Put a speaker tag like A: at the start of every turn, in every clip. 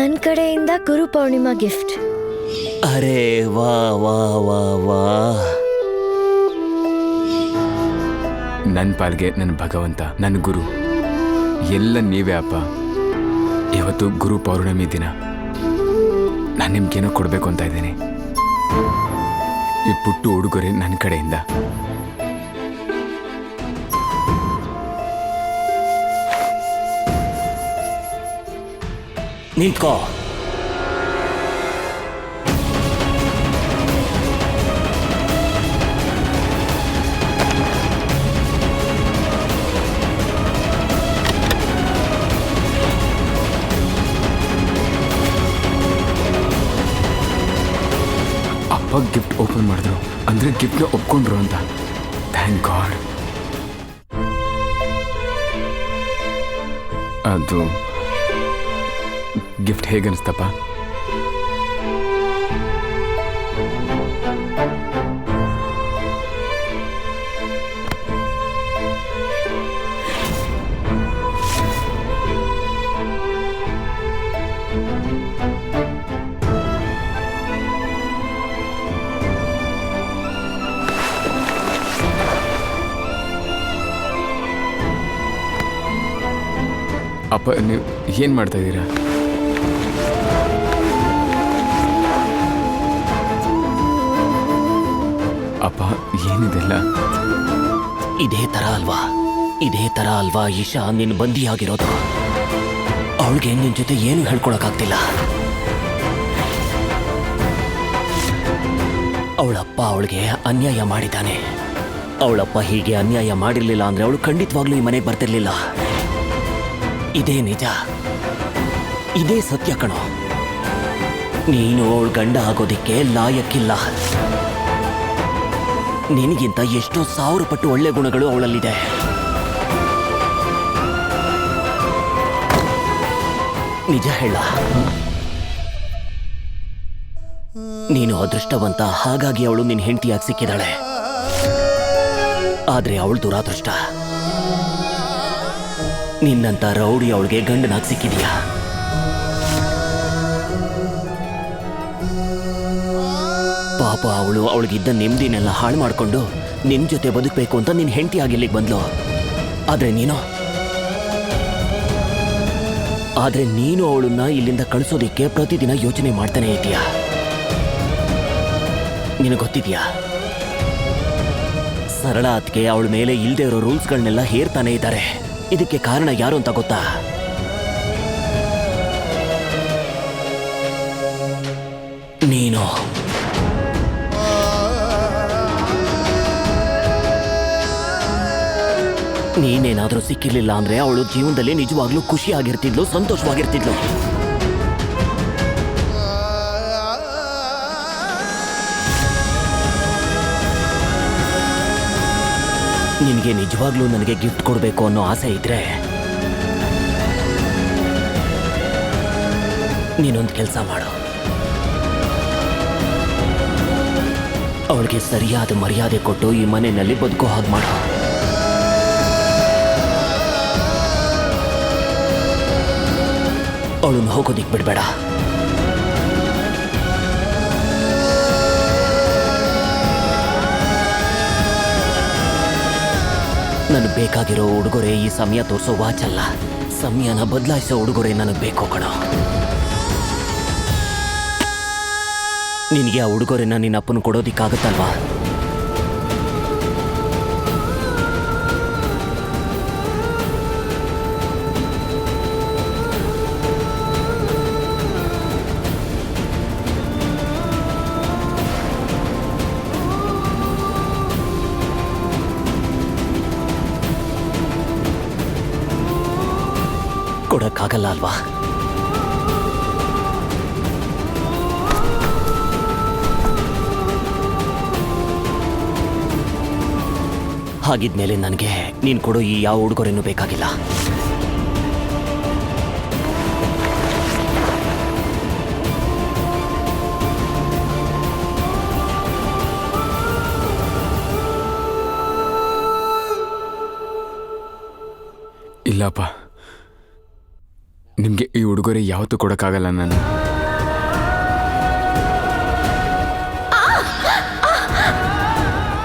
A: ನನ್ನ ಕಡೆಯಿಂದ ಗುರು ಪೌರ್ಣಿಮಾ ಗಿಫ್ಟ್.
B: ಅರೆ ವಾ ವಾ ವಾ ವಾ.
C: ನನ್ನ ಪಾಲ್ಗೆ ನನ್ನ ಭಗವಂತ, ನನ್ನ ಗುರು ಎಲ್ಲ ನೀವೇ ಅಪ್ಪ. ಇವತ್ತು ಗುರು ಪೌರ್ಣಮಿ ದಿನ. ನಾನು ನಿಮ್ಗೇನೋ ಕೊಡಬೇಕು ಅಂತ ಇದ್ದೀನಿ. ಈ ಪುಟ್ಟು ಉಡುಗೊರೆ ನನ್ನ ಕಡೆಯಿಂದ.
B: ನಿಂತ್ಕೋ.
C: ಅಪ್ಪ ಗಿಫ್ಟ್ ಓಪನ್ ಮಾಡಿದ್ರು ಅಂದರೆ ಗಿಫ್ಟ್ನ ಒಪ್ಕೊಂಡ್ರು ಅಂತ. Thank god. ಅದು ಗಿಫ್ಟ್ ಹೇಗನ್ನಿಸ್ತಪ್ಪ? ಅಪ್ಪ ನೀವು ಏನು ಮಾಡ್ತಾ ಇದ್ದೀರಾ? ಅಪ್ಪ ಏನಿದೆಲ್ಲ?
B: ಇದೇ ತರ ಅಲ್ವಾ ಈಶಾ ನಿನ್ನ ಬಂದಿಯಾಗಿರೋದು. ಅವಳಿಗೆ ನಿನ್ನ ಜೊತೆ ಏನು ಹೇಳ್ಕೊಳಕ್ಕಾಗ್ತಿಲ್ಲ. ಅವಳಪ್ಪ ಅವಳಿಗೆ ಅನ್ಯಾಯ ಮಾಡಿದ್ದಾನೆ. ಅವಳಪ್ಪ ಹೀಗೆ ಅನ್ಯಾಯ ಮಾಡಿರ್ಲಿಲ್ಲ ಅಂದ್ರೆ ಅವಳು ಖಂಡಿತವಾಗ್ಲೂ ಈ ಮನೆಗೆ ಬರ್ತಿರ್ಲಿಲ್ಲ. ಇದೇ ನಿಜ, ಇದೇ ಸತ್ಯ ಕಣೋ. ನೀನು ಅವಳ ಗಂಡ ಆಗೋದಿಕ್ಕೆ ಲಾಯಕ್ಕಿಲ್ಲ. ನಿನಗಿಂತ ಎಷ್ಟೋ 1000 ಪಟ್ಟು ಒಳ್ಳೆ ಗುಣಗಳು ಅವಳಲ್ಲಿದೆ. ನಿಜ ಹೇಳ, ನೀನು ಅದೃಷ್ಟವಂತ, ಹಾಗಾಗಿ ಅವಳು ನಿನ್ನ ಹೆಂಡತಿಯಾಗಿ ಸಿಕ್ಕಿದಾಳೆ. ಆದ್ರೆ ಅವಳು ದುರಾದೃಷ್ಟ. ನಿನ್ನಂತ ರೌಡಿ ಅವಳಿಗೆ ಗಂಡನಾಗಿ ಸಿಕ್ಕಿದೀಯಾ. ಪಾಪ ಅವಳಿಗಿದ್ದ ನೆಮ್ಮದಿನೆಲ್ಲ ಹಾಳು ಮಾಡಿಕೊಂಡು ನಿನ್ನ ಜೊತೆ ಬದುಕಬೇಕು ಅಂತ ನಿನ್ನ ಹೆಂಡತಿಯಾಗಿ ಇಲ್ಲಿಗೆ ಬಂದ್ಲು. ಆದ್ರೆ ನೀನು ಅವಳನ್ನ ಇಲ್ಲಿಂದ ಕಳಿಸೋದಿಕ್ಕೆ ಪ್ರತಿದಿನ ಯೋಚನೆ ಮಾಡ್ತಾನೆ ಇದೀಯಾ. ನಿನಗೆ ಗೊತ್ತಿದ್ಯಾ, ಸರಳ ಅತ್ಗೆ ಅವಳ ಮೇಲೆ ಇಲ್ದೇ ಇರೋ ರೂಲ್ಸ್ಗಳನ್ನೆಲ್ಲ ಹೇರ್ತಾನೆ ಇದ್ದಾರೆ. ಇದಕ್ಕೆ ಕಾರಣ ಯಾರು ಅಂತ ಗೊತ್ತಾ? ನೀನು. ನೀನೇನಾದ್ರೂ ಸಿಕ್ಕಿರ್ಲಿಲ್ಲ ಅಂದ್ರೆ ಅವಳು ಜೀವನದಲ್ಲಿ ನಿಜವಾಗ್ಲೂ ಖುಷಿಯಾಗಿರ್ತಿದ್ಲು, ಸಂತೋಷವಾಗಿರ್ತಿದ್ಲು. ನಿನಗೆ ನಿಜವಾಗ್ಲೂ ನನಗೆ ಗಿಫ್ಟ್ ಕೊಡಬೇಕು ಅನ್ನೋ ಆಸೆ ಇದ್ರೆ ನೀನೊಂದು ಕೆಲಸ ಮಾಡು. ಅವಳಿಗೆ ಸರಿಯಾದ ಮರ್ಯಾದೆ ಕೊಟ್ಟು ಈ ಮನೆಯಲ್ಲಿ ಬದುಕೋ ಹಾಗೆ ಮಾಡು. ಅವಳನ್ನು ಹೋಗೋದಿಕ್ ಬಿಡ್ಬೇಡ. ನನಗೆ ಬೇಕಾಗಿರೋ ಉಡುಗೊರೆ ಈ ಸಮಯ ತೋರಿಸೋ ವಾಚ್ ಅಲ್ಲ, ಸಮಯನ ಬದಲಾಯಿಸೋ ಉಡುಗೊರೆ ನನಗೆ ಬೇಕು ಕಣೋ. ನಿನಗೆ ಆ ಉಡುಗೊರೆನ ನಿನ್ನ ಅಪ್ಪನ ಕೊಡೋದಿಕ್ಕಾಗತ್ತಲ್ವಾ? ಕೊಡಕ್ಕಾಗಲ್ಲ ಅಲ್ವಾ? ಹಾಗಿದ್ಮೇಲೆ ನನಗೆ ನೀನು ಕೊಡೋ ಈ ಯಾವ ಉಡುಗೊರೆನೂ ಬೇಕಾಗಿಲ್ಲ.
C: ಇಲ್ಲಪ್ಪ, ನಿಮಗೆ ಈ ಉಡುಗೊರೆ ಯಾವತ್ತೂ ಕೊಡೋಕ್ಕಾಗಲ್ಲ ನಾನು.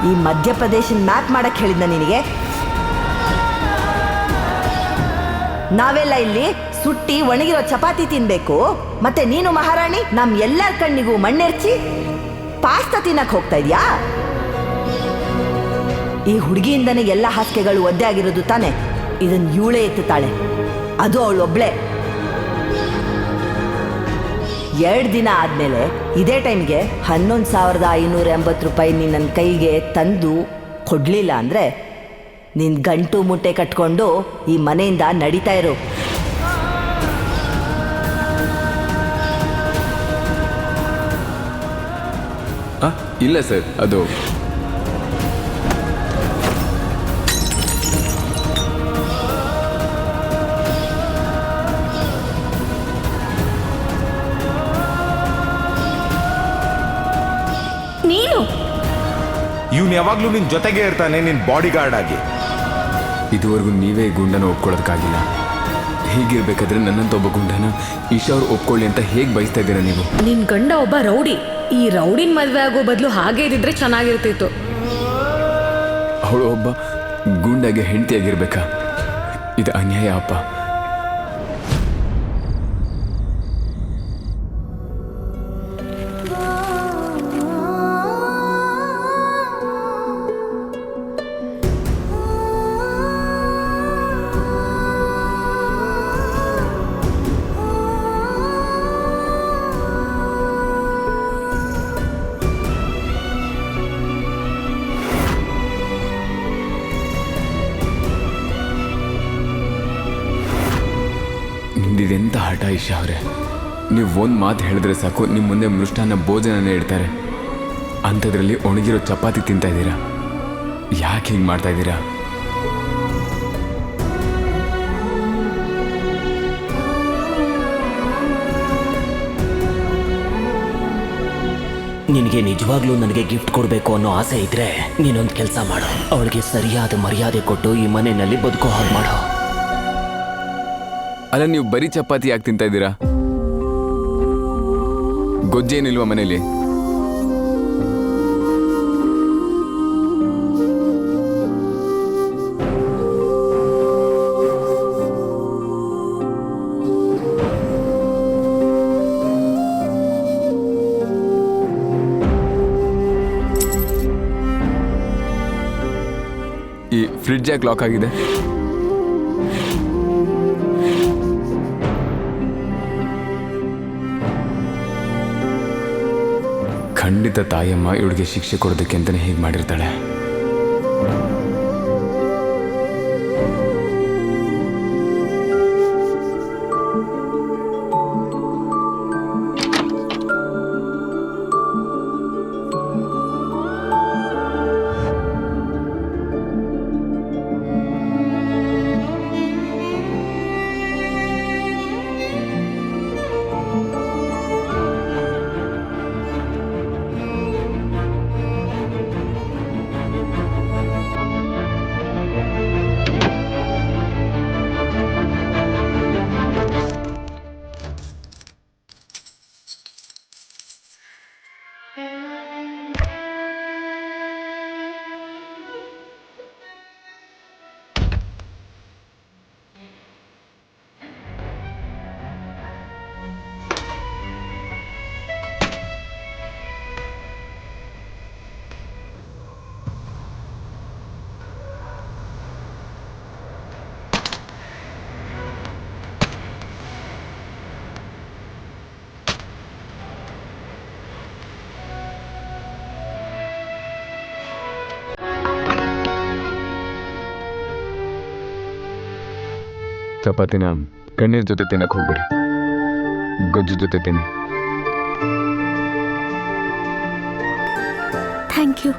D: ಈ ಮಧ್ಯಪ್ರದೇಶನ್ ಮ್ಯಾಪ್ ಮಾಡಕ್ ಹೇಳಿದ್ನ ನಿನಗೆ? ನಾವೆಲ್ಲ ಇಲ್ಲಿ ಸುಟ್ಟಿ ಒಣಗಿರೋ ಚಪಾತಿ ತಿನ್ಬೇಕು, ಮತ್ತೆ ನೀನು ಮಹಾರಾಣಿ ನಮ್ ಎಲ್ಲರ ಕಣ್ಣಿಗೂ ಮಣ್ಣೆರ್ಚಿ ಪಾಸ್ತಾ ತಿನ್ನಕ್ ಹೋಗ್ತಾ ಇದ್ಯಾ? ಈ ಹುಡುಗಿಯಿಂದನೇ ಎಲ್ಲ ಹಾಸಿಗೆಗಳು ಒದ್ದೆ ಆಗಿರೋದು ತಾನೆ. ಇದನ್ ಇವಳೇ ಎತ್ತುತ್ತಾಳೆ, ಅದು ಅವಳೊಬ್ಳೆ. 2 ದಿನ ಆದ್ಮೇಲೆ ಇದೇ ಟೈಮ್ಗೆ 11,580 ರೂಪಾಯಿ ನೀನು ನನ್ನ ಕೈಗೆ ತಂದು ಕೊಡ್ಲಿಲ್ಲ ಅಂದ್ರೆ ನಿನ್ ಗಂಟು ಮುಟ್ಟೆ ಕಟ್ಕೊಂಡು ಈ ಮನೆಯಿಂದ ನಡೀತಾ ಇರು.
C: ಇಲ್ಲ ಸರ್, ಅದು
A: ನೀನು
E: ಇವ್ನು ಯಾವಾಗ್ಲೂ ನಿನ್ ಜೊತೆಗೆ ಇರ್ತಾನೆ, ನಿನ್ ಬಾಡಿ ಗಾರ್ಡ್ ಆಗಿ.
C: ಇದುವರೆಗೂ ನೀವೇ ಈ ಗುಂಡನ ಒಪ್ಕೊಳ್ಳೋದಕ್ಕಾಗಿಲ್ಲ. ಹೀಗಿರ್ಬೇಕಾದ್ರೆ ನನ್ನಂತ ಒಬ್ಬ ಗುಂಡನ ಈಶಾ ಅವ್ರು ಒಪ್ಕೊಳ್ಳಿ ಅಂತ ಹೇಗೆ ಬಯಸ್ತಾ ಇದ್ದೀರಾ ನೀವು?
F: ನಿನ್ ಗಂಡ ಒಬ್ಬ ರೌಡಿ. ಈ ರೌಡಿನ ಮದ್ವೆ ಆಗೋ ಬದಲು ಹಾಗೆ ಇದ್ದಿದ್ರೆ ಚೆನ್ನಾಗಿರ್ತಿತ್ತು.
C: ಅವಳು ಒಬ್ಬ ಗುಂಡಾಗೆ ಹೆಂಡತಿಯಾಗಿರ್ಬೇಕಾ? ಇದು ಅನ್ಯಾಯ ಅಪ್ಪ. ನಿಮ್ದಿದೆಂಥ ಹಠ ಈಶಾ ಅವರೇ. ನೀವು ಒಂದು ಮಾತು ಹೇಳಿದ್ರೆ ಸಾಕು, ನಿಮ್ಮ ಮುಂದೆ ಮೃಷ್ಟಾನ್ನ ಭೋಜನನೇ ಇಡ್ತಾರೆ. ಅಂಥದ್ರಲ್ಲಿ ಒಣಗಿರೋ ಚಪಾತಿ ತಿಂತಾ ಇದ್ದೀರಾ. ಯಾಕೆ ಹಿಂಗೆ ಮಾಡ್ತಾ ಇದ್ದೀರಾ?
B: ನಿನಗೆ ನಿಜವಾಗ್ಲೂ ನನಗೆ ಗಿಫ್ಟ್ ಕೊಡಬೇಕು ಅನ್ನೋ ಆಸೆ ಇದ್ರೆ ನೀನೊಂದು ಕೆಲಸ ಮಾಡು. ಅವಳಿಗೆ ಸರಿಯಾದ ಮರ್ಯಾದೆ ಕೊಟ್ಟು ಈ ಮನೆಯಲ್ಲಿ ಬದುಕೋ ಹಾಗೆ ಮಾಡು.
C: ಅಲ್ಲ, ನೀವು ಬರೀ ಚಪಾತಿ ಯಾಕೆ ತಿಂತಾ ಇದ್ದೀರಾ? ಗೊಜ್ಜೇನಿಲ್ವಾ ಮನೇಲಿ? ಈ ಫ್ರಿಡ್ಜ್ ಯಾಕೆ ಲಾಕ್ ಆಗಿದೆ? ಖಂಡಿತ ತಾಯಮ್ಮ ಇವಳಿಗೆ ಶಿಕ್ಷೆ ಕೊಡೋದಕ್ಕೆ ಅಂತಲೇ ಹೀಗೆ ಮಾಡಿರ್ತಾಳೆ. ಚಪಾತಿನ ಕಣ್ಣೀರ್ ಜೊತೆ ತಿನ್ನಕ್ಕೆ ಹೋಗ್ಬೇಡಿ, ಗೊಜ್ಜು ಜೊತೆ ತಿನ್ನಿ.
A: Thank you.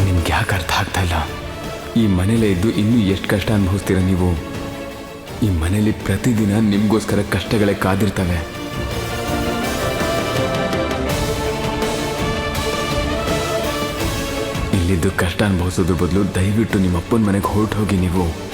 C: ನಿಮ್ಮ ಯಾಕೆ ಅರ್ಥ ಆಗ್ತಾ ಇಲ್ಲ? ಈ ಮನೇಲೇ ಇದ್ದು ಇನ್ನೂ ಎಷ್ಟು ಕಷ್ಟ ಅನುಭವಿಸ್ತೀರ ನೀವು? ಈ ಮನೇಲಿ ಪ್ರತಿದಿನ ನಿಮಗೋಸ್ಕರ ಕಷ್ಟಗಳೇ ಕಾದಿರ್ತವೆ. ಇಲ್ಲಿದ್ದು ಕಷ್ಟ ಅನುಭವಿಸೋದ್ರ ಬದಲು ದಯವಿಟ್ಟು ನಿಮ್ಮ ಅಪ್ಪನ ಮನೆಗೆ ಹೊರಟು ಹೋಗಿ ನೀವು.